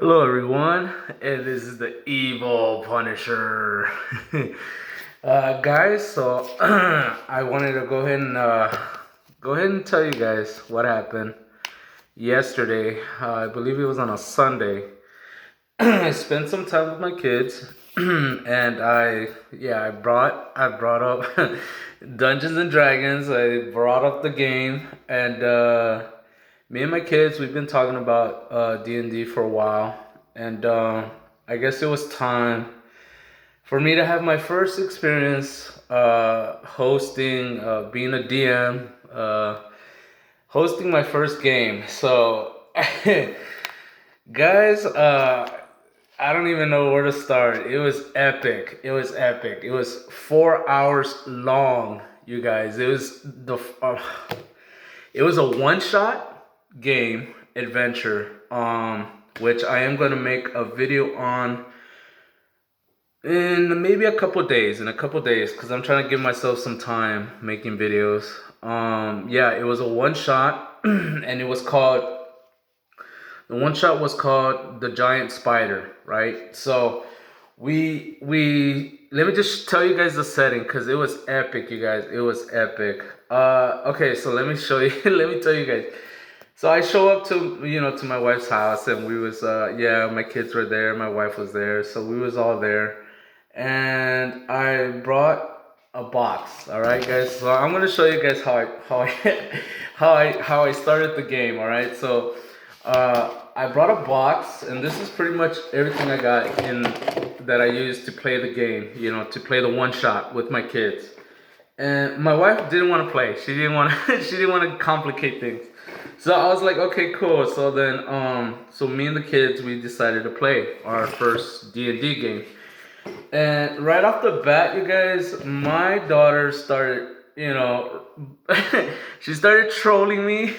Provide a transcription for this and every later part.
Hello everyone, and this is the Evil Punisher. Guys, so I wanted to go ahead and tell you guys what happened yesterday. I believe it was on a Sunday. I spent some time with my kids, and I brought up Dungeons and Dragons. I brought up the game, and me and my kids, we've been talking about D&D for a while, and I guess it was time for me to have my first experience hosting, being a DM, hosting my first game. So, guys, I don't even know where to start. It was epic. It was epic. It was 4 hours long, you guys. It was a one-shot game adventure, which I am gonna make a video on in maybe a couple days. Because I'm trying to give myself some time making videos. Yeah, it was a one shot, and the one shot was called The Giant Spider, right? So we let me just tell you guys the setting because it was epic, you guys. It was epic. Okay, so let me show you. Let me tell you guys. So I show up to my wife's house, and we was yeah, my kids were there, my wife was there, so we was all there, and I brought a box. All right, guys. So I'm gonna show you guys how I how I started the game. All right. So I brought a box, and this is pretty much everything I got in that I used to play the game. To play the one shot with my kids. And my wife didn't want to play. She didn't want to. She didn't want to complicate things. So I was like, okay, cool. So then, so me and the kids, we decided to play our first D&D game. And right off the bat, you guys, my daughter started, she started trolling me.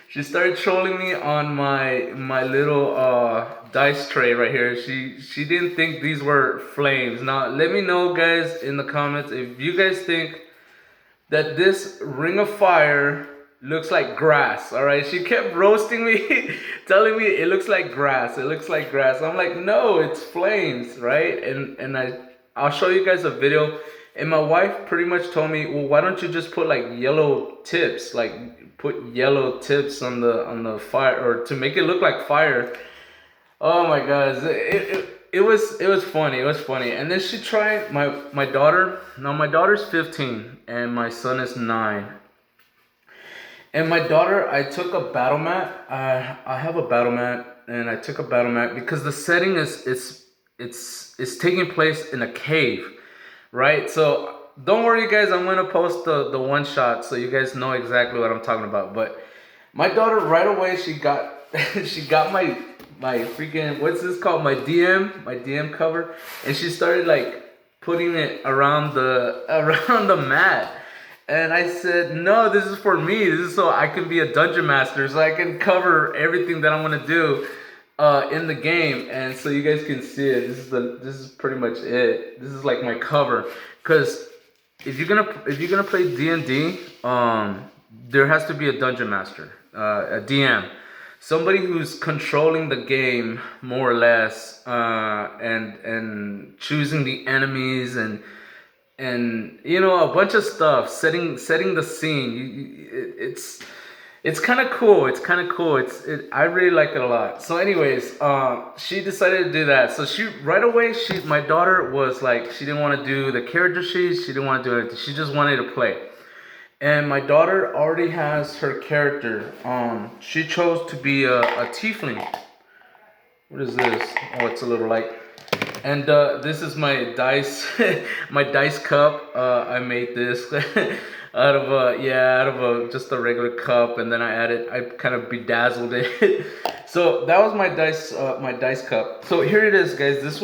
She started trolling me on my little dice tray right here. She didn't think these were flames. Now, let me know, guys, in the comments if you guys think that this ring of fire looks like grass. All right, she kept roasting me, telling me it looks like grass. It looks like grass. I'm like, no, it's flames, right? And I'll show you guys a video. And my wife pretty much told me, well, why don't you just put like yellow tips, like put yellow tips on the fire, or to make it look like fire. Oh my god, it was funny. It was funny. And then she tried my daughter. Now my daughter's 15 and my son is 9. And my daughter, I took a battle mat. I have a battle mat, and I took a battle mat because the setting is taking place in a cave, right? So don't worry, guys. I'm gonna post the one shot so you guys know exactly what I'm talking about. But my daughter right away she got she got my freaking, what's this called, my DM cover, and she started like putting it around the around the mat. And I said, no, this is for me. This is so I can be a dungeon master, so I can cover everything that I'm gonna do in the game, and so you guys can see it. This is pretty much it. This is like my cover, because if you're gonna play D&D, there has to be a dungeon master, a DM, somebody who's controlling the game more or less, and choosing the enemies, and a bunch of stuff, setting the scene. It's kind of cool. It's kind of cool. I really like it a lot. So anyways, she decided to do that. So she right away, my daughter was like, she didn't want to do the character sheet. She didn't want to do anything. She just wanted to play. And my daughter already has her character. She chose to be a tiefling. What is this? Oh, it's a little light. And this is my dice, my dice cup. I made this out of just a regular cup, and then I kind of bedazzled it. So that was my dice cup. So here it is, guys. This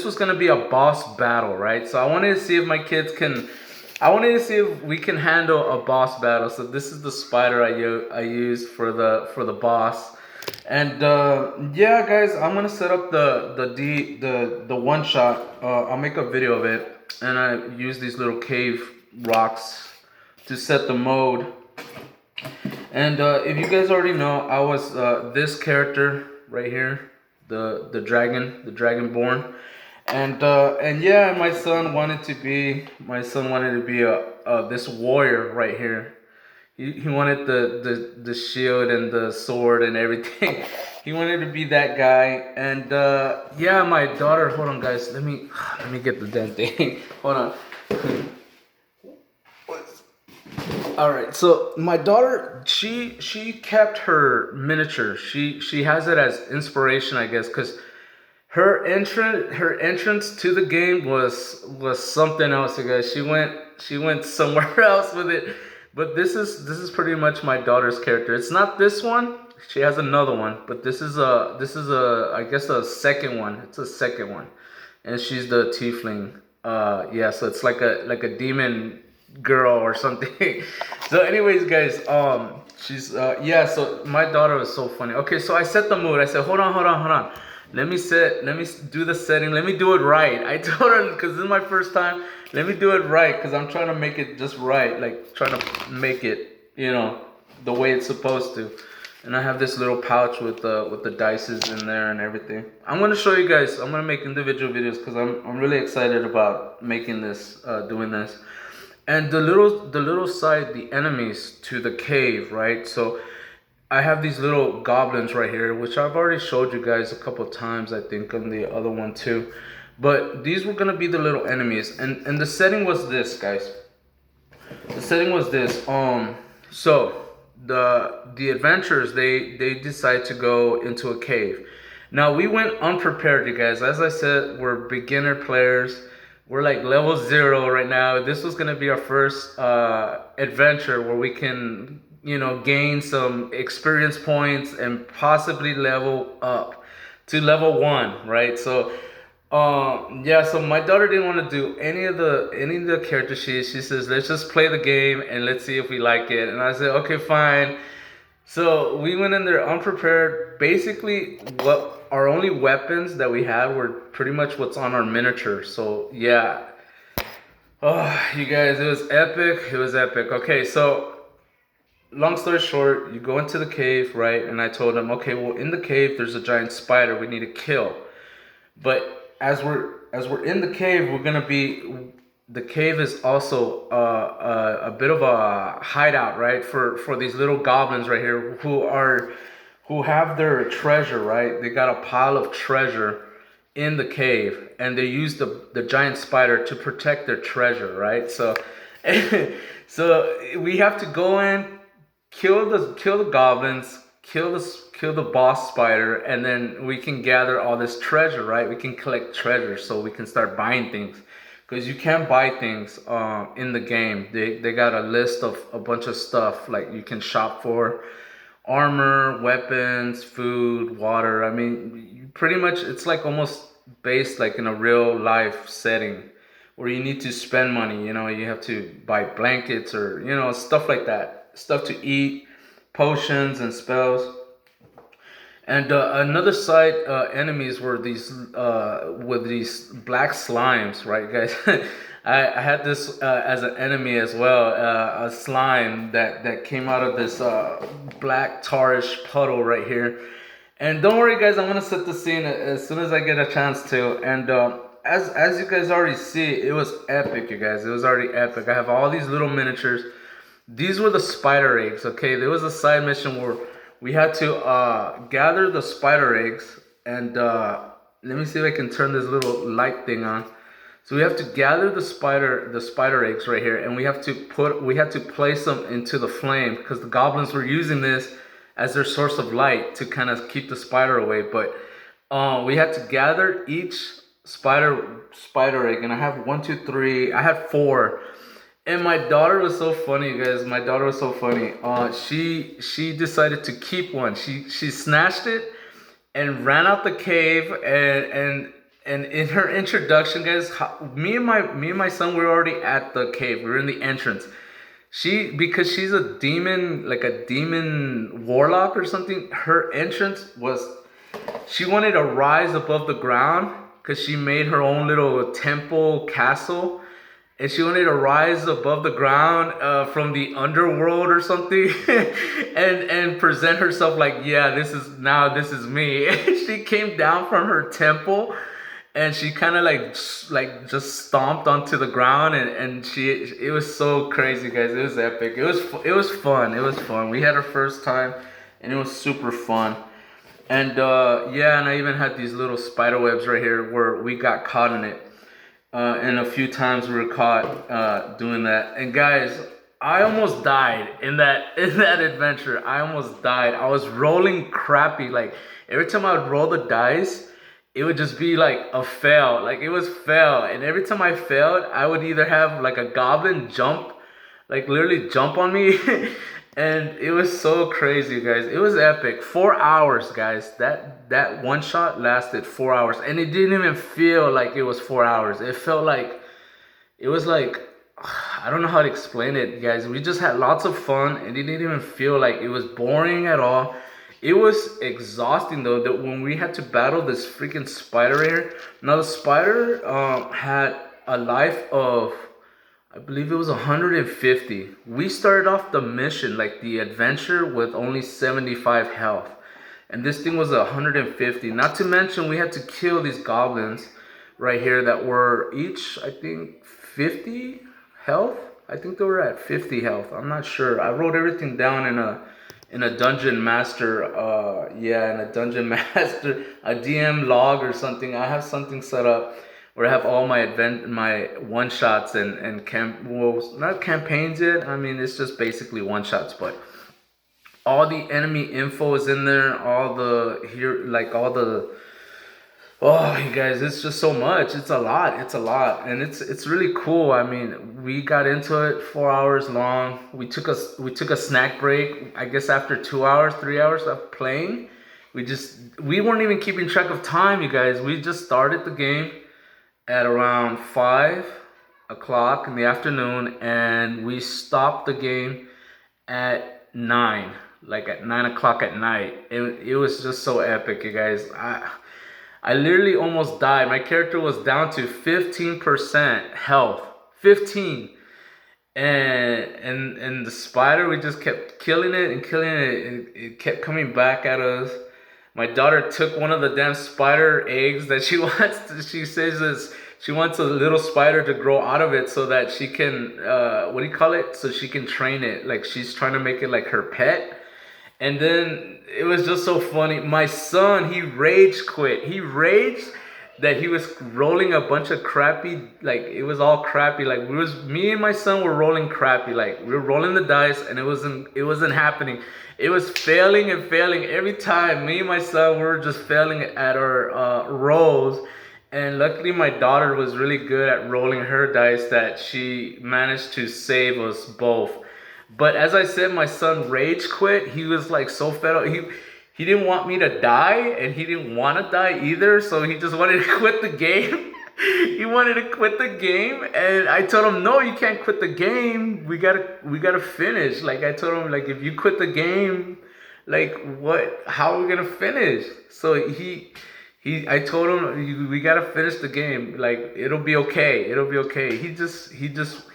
was gonna be a boss battle, right? So I wanted to see if my kids can. I wanted to see if we can handle a boss battle. So this is the spider I used for the boss. And yeah, guys, I'm gonna set up the one shot. I'll make a video of it, and I use these little cave rocks to set the mode. And if you guys already know, I was this character right here. the dragonborn. And yeah, my son wanted to be a this warrior right here. He wanted the shield and the sword and everything. He wanted to be that guy. And yeah, my daughter. Hold on, guys. Let me get the damn thing. Hold on. All right. So my daughter, she kept her miniature. She has it as inspiration, I guess, because her entrance to the game was something else, you guys. She went somewhere else with it. But this is pretty much my daughter's character. It's not this one. She has another one, but this is a I guess a second one. It's a second one, and she's the tiefling. Yeah, so it's like a demon girl or something. So, anyways, guys, she's yeah. So my daughter was so funny. Okay, so I set the mood. I said, hold on. Let me do the setting. Let me do it right. I told her because this is my first time. Let me do it right because I'm trying to make it just right, like trying to make it, the way it's supposed to. And I have this little pouch with the dices in there and everything. I'm gonna show you guys. I'm gonna make individual videos because I'm really excited about making this, doing this. And the little side, the enemies to the cave, right? So I have these little goblins right here, which I've already showed you guys a couple times, I think, on the other one too. But these were gonna be the little enemies, and the setting was this, guys. The setting was this. So the adventurers they decide to go into a cave. Now we went unprepared, you guys. As I said, we're beginner players. We're like level 0 right now. This was gonna be our first adventure where we can, gain some experience points and possibly level up to level 1, right? So, yeah. So my daughter didn't want to do any of the character sheets. She says, "Let's just play the game and let's see if we like it." And I said, "Okay, fine." So we went in there unprepared. Basically, what our only weapons that we had were pretty much what's on our miniature. So yeah, oh, you guys, it was epic. It was epic. Okay, so long story short, you go into the cave, right? And I told them, okay, well, in the cave, there's a giant spider we need to kill. But as we're in the cave, we're gonna be. The cave is also a bit of a hideout, right? For these little goblins right here who have their treasure, right? They got a pile of treasure in the cave, and they use the giant spider to protect their treasure, right? So so we have to go in, kill the goblins, kill the boss spider, and then we can gather all this treasure, right? We can collect treasure so we can start buying things. Because you can't buy things in the game. They got a list of a bunch of stuff like you can shop for: armor, weapons, food, water. I mean, pretty much it's like almost based like in a real life setting where you need to spend money. You have to buy blankets or stuff like that, stuff to eat, potions and spells. And another side enemies were these with these black slimes, right, guys? I had this as an enemy as well, a slime that came out of this black tarish puddle right here. And don't worry, guys, I'm gonna set the scene as soon as I get a chance to. And as you guys already see, it was epic, you guys. It was already epic. I have all these little miniatures. These were the spider eggs. Okay, there was a side mission where we had to gather the spider eggs, and let me see if I can turn this little light thing on. So we have to gather the spider eggs right here, and we had to place them into the flame because the goblins were using this as their source of light to kind of keep the spider away. But we had to gather each spider egg, and I have one, two, three. I had four. And my daughter was so funny, you guys. My daughter was so funny. She decided to keep one. She snatched it and ran out the cave. And in her introduction, guys, me and my son, we were already at the cave. We were in the entrance. Because she's a demon, like a demon warlock or something. Her entrance was, she wanted to rise above the ground because she made her own little temple castle. and she wanted to rise above the ground from the underworld or something, and present herself like, yeah, this is me. And she came down from her temple, and she kind of like just stomped onto the ground, and it was so crazy, guys. It was epic. It was fun. It was fun. We had our first time, and it was super fun. And yeah, and I even had these little spider webs right here where we got caught in it. And a few times we were caught doing that. And guys, I almost died in that in that adventure. I almost died. I was rolling crappy. Like every time I would roll the dice, it would just be like a fail. Like it was fail. And every time I failed, I would either have like a goblin jump, like literally jump on me. And it was so crazy, guys. It was epic. 4 hours, guys. That one shot lasted 4 hours, and it didn't even feel like it was 4 hours. It felt like it was like I don't know how to explain it, guys. We just had lots of fun, and it didn't even feel like it was boring at all. It was exhausting though that when we had to battle this freaking spider here. Now the spider had a life of, I believe it was 150. We started off the mission, like the adventure, with only 75 health. And this thing was 150. Not to mention, we had to kill these goblins right here that were each, I think, 50 health. I think they were at 50 health. I'm not sure. I wrote everything down in a dungeon master, yeah, in a dungeon master, a DM log or something. I have something set up where I have all my one shots and well, not campaigns yet. I mean, it's just basically one shots, but all the enemy info is in there. All the here, like all the, oh, you guys, it's just so much. It's a lot. It's a lot, and it's really cool. I mean, we got into it 4 hours long. We took a snack break. I guess after 2 hours, 3 hours of playing, we weren't even keeping track of time, you guys. We just started the game at around 5 o'clock in the afternoon, and we stopped the game at 9, like at 9 o'clock at night. It was just so epic, you guys. I literally almost died. My character was down to 15% health. 15. And the spider, we just kept killing it and killing it, and it kept coming back at us. My daughter took one of the damn spider eggs that she wants to, she says is she wants a little spider to grow out of it so that she can what do you call it, so she can train it, like she's trying to make it like her pet. And then it was just so funny. My son, he rage quit. He raged that he was rolling a bunch of crappy, like it was all crappy. Like me and my son were rolling crappy. Like we were rolling the dice, and it wasn't happening. It was failing and failing every time. Me and my son were just failing at our rolls. And luckily, my daughter was really good at rolling her dice that she managed to save us both. But as I said, my son rage quit. He was like so fed up. He didn't want me to die, and he didn't want to die either. So he just wanted to quit the game. He wanted to quit the game, and I told him, "No, you can't quit the game. We gotta finish." Like I told him, like if you quit the game, like what? How are we gonna finish? So I told him we gotta finish the game. Like it'll be okay. It'll be okay. He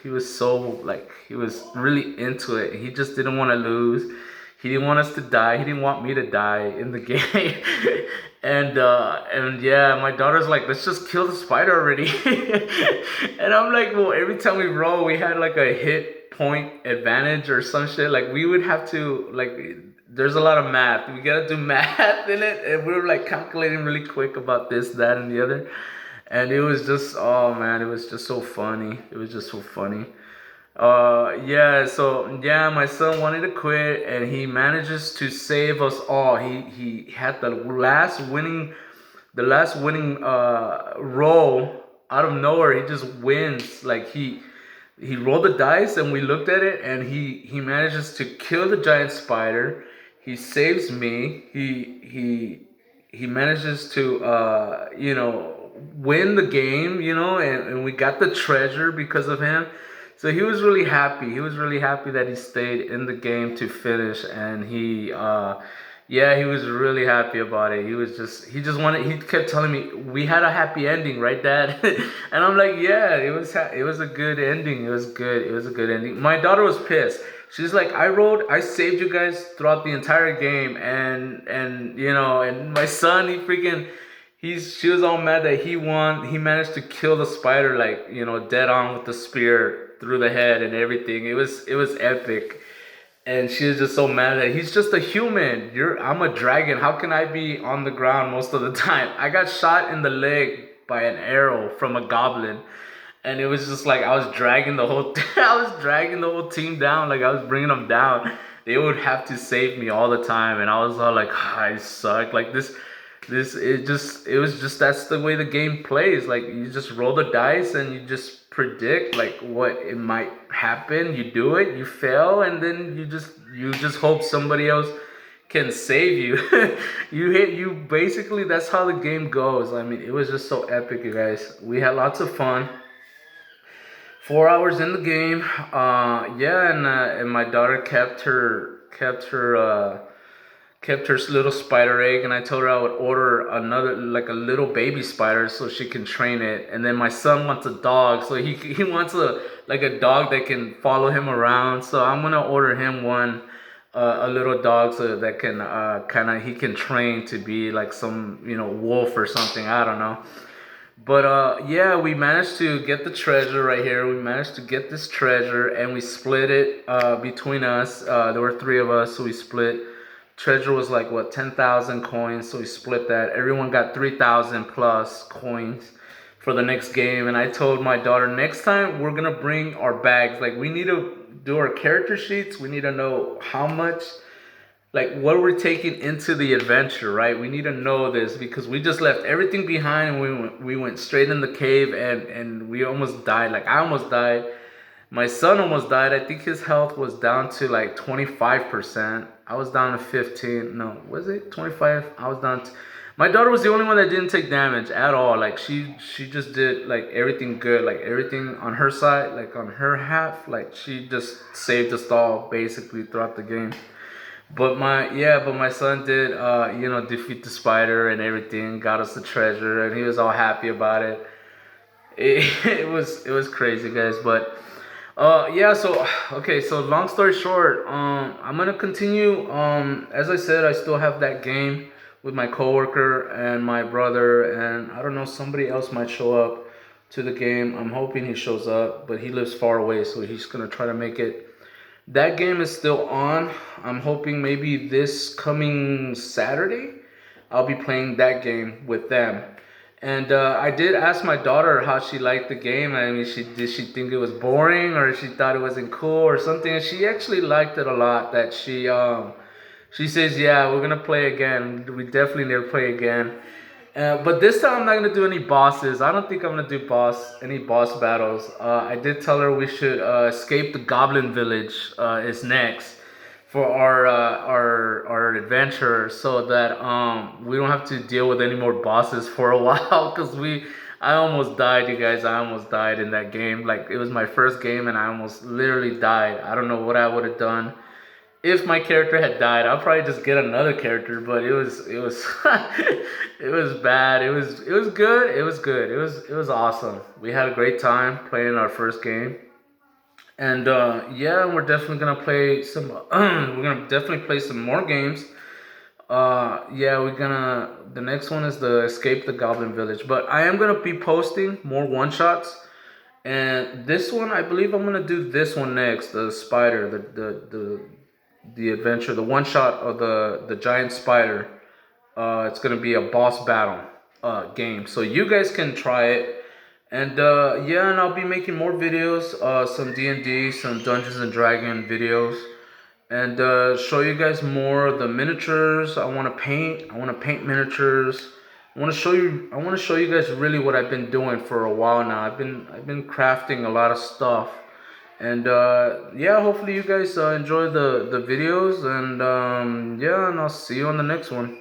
was so like he was really into it. He just didn't want to lose. He didn't want us to die. He didn't want me to die in the game. And yeah, my daughter's like, let's just kill the spider already. And I'm like, well, every time we roll, we had like a hit point advantage or some shit. Like we would have to like. There's a lot of math. We gotta do math in it, and we were like calculating really quick about this, that, and the other. And it was just, oh man, it was just so funny. It was just so funny. Yeah. So yeah, my son wanted to quit, and he manages to save us all. He had the last winning roll out of nowhere. He just wins. Like he rolled the dice, and we looked at it, and he manages to kill the giant spider. He saves me. He manages to win the game, and we got the treasure because of him. So he was really happy. He was really happy that he stayed in the game to finish, and Yeah, he was really happy about it. He just wanted, he kept telling me, we had a happy ending, right, Dad? And I'm like, yeah, it was a good ending. It was good. It was a good ending. My daughter was pissed. She's like, I saved you guys throughout the entire game, and and my son, she was all mad that he won. He managed to kill the spider, like, dead on with the spear through the head and everything. It was epic. And she was just so mad that he's just a human. I'm a dragon. How can I be on the ground most of the time? I got shot in the leg by an arrow from a goblin, and it was just like I was dragging the whole I was dragging the whole team down. Like I was bringing them down. They would have to save me all the time, and I was all like, I suck. Like it was just that's the way the game plays. Like you just roll the dice and you just predict like what it might happen. You do it, you fail, and then you just hope somebody else can save you. You basically, that's how the game goes. I mean, it was just so epic, you guys. We had lots of fun. 4 hours in the game. Yeah, and my daughter kept her little spider egg, and I told her I would order another, like a little baby spider, so she can train it. And then my son wants a dog, so he wants a dog that can follow him around. So I'm gonna order him one, a little dog, so that can he can train to be like some wolf or something. I don't know. But yeah, we managed to get the treasure right here. We managed to get this treasure, and we split it between us. There were three of us, so we split. Treasure was like what, 10,000 coins, so we split that. Everyone got 3,000 plus coins for the next game. And I told my daughter, next time we're gonna bring our bags. Like we need to do our character sheets. We need to know how much, like what we're taking into the adventure, right? We need to know this because we just left everything behind, and we went straight in the cave, and we almost died. Like I almost died. My son almost died. I think his health was down to like 25%. I was down to 15. No, was it 25? I was down to, my daughter was the only one that didn't take damage at all. Like she just did like everything good, like everything on her side, like on her half, like she just saved us all basically throughout the game. But my son did defeat the spider and everything, got us the treasure, and he was all happy about it. It was crazy, guys. But yeah, so okay, so long story short, I'm gonna continue. As I said, I still have that game with my coworker and my brother, and I don't know, somebody else might show up to the game. I'm hoping he shows up, but he lives far away, so he's gonna try to make it. That game is still on. I'm hoping maybe this coming Saturday I'll be playing that game with them. And I did ask my daughter how she liked the game. I mean, did she think it was boring, or she thought it wasn't cool or something? And she actually liked it a lot. That she says, yeah, we're gonna play again. We definitely need to play again. But this time I'm not gonna do any bosses. I don't think I'm gonna do any boss battles. I did tell her we should escape the Goblin Village is next for our adventure, so that we don't have to deal with any more bosses for a while. Cause I almost died, you guys. I almost died in that game. Like it was my first game, and I almost literally died. I don't know what I would have done if my character had died. I'll probably just get another character, but it was it was bad. It was good. It was good. It was awesome. We had a great time playing our first game. And yeah, we're definitely gonna play some we're gonna definitely play some more games. Yeah, we're gonna the next one is the Escape the Goblin Village. But I am gonna be posting more one shots. And this one, I believe I'm gonna do this one next, the spider, the adventure, the one shot of the giant spider. It's gonna be a boss battle game, so you guys can try it. And yeah, and I'll be making more videos, some D&D, some Dungeons and Dragon videos, and show you guys more of the miniatures. I want to paint. I want to paint miniatures. I want to show you. I want to show you guys really what I've been doing for a while now. I've been crafting a lot of stuff. And yeah, hopefully you guys enjoy the videos, and yeah, and I'll see you on the next one.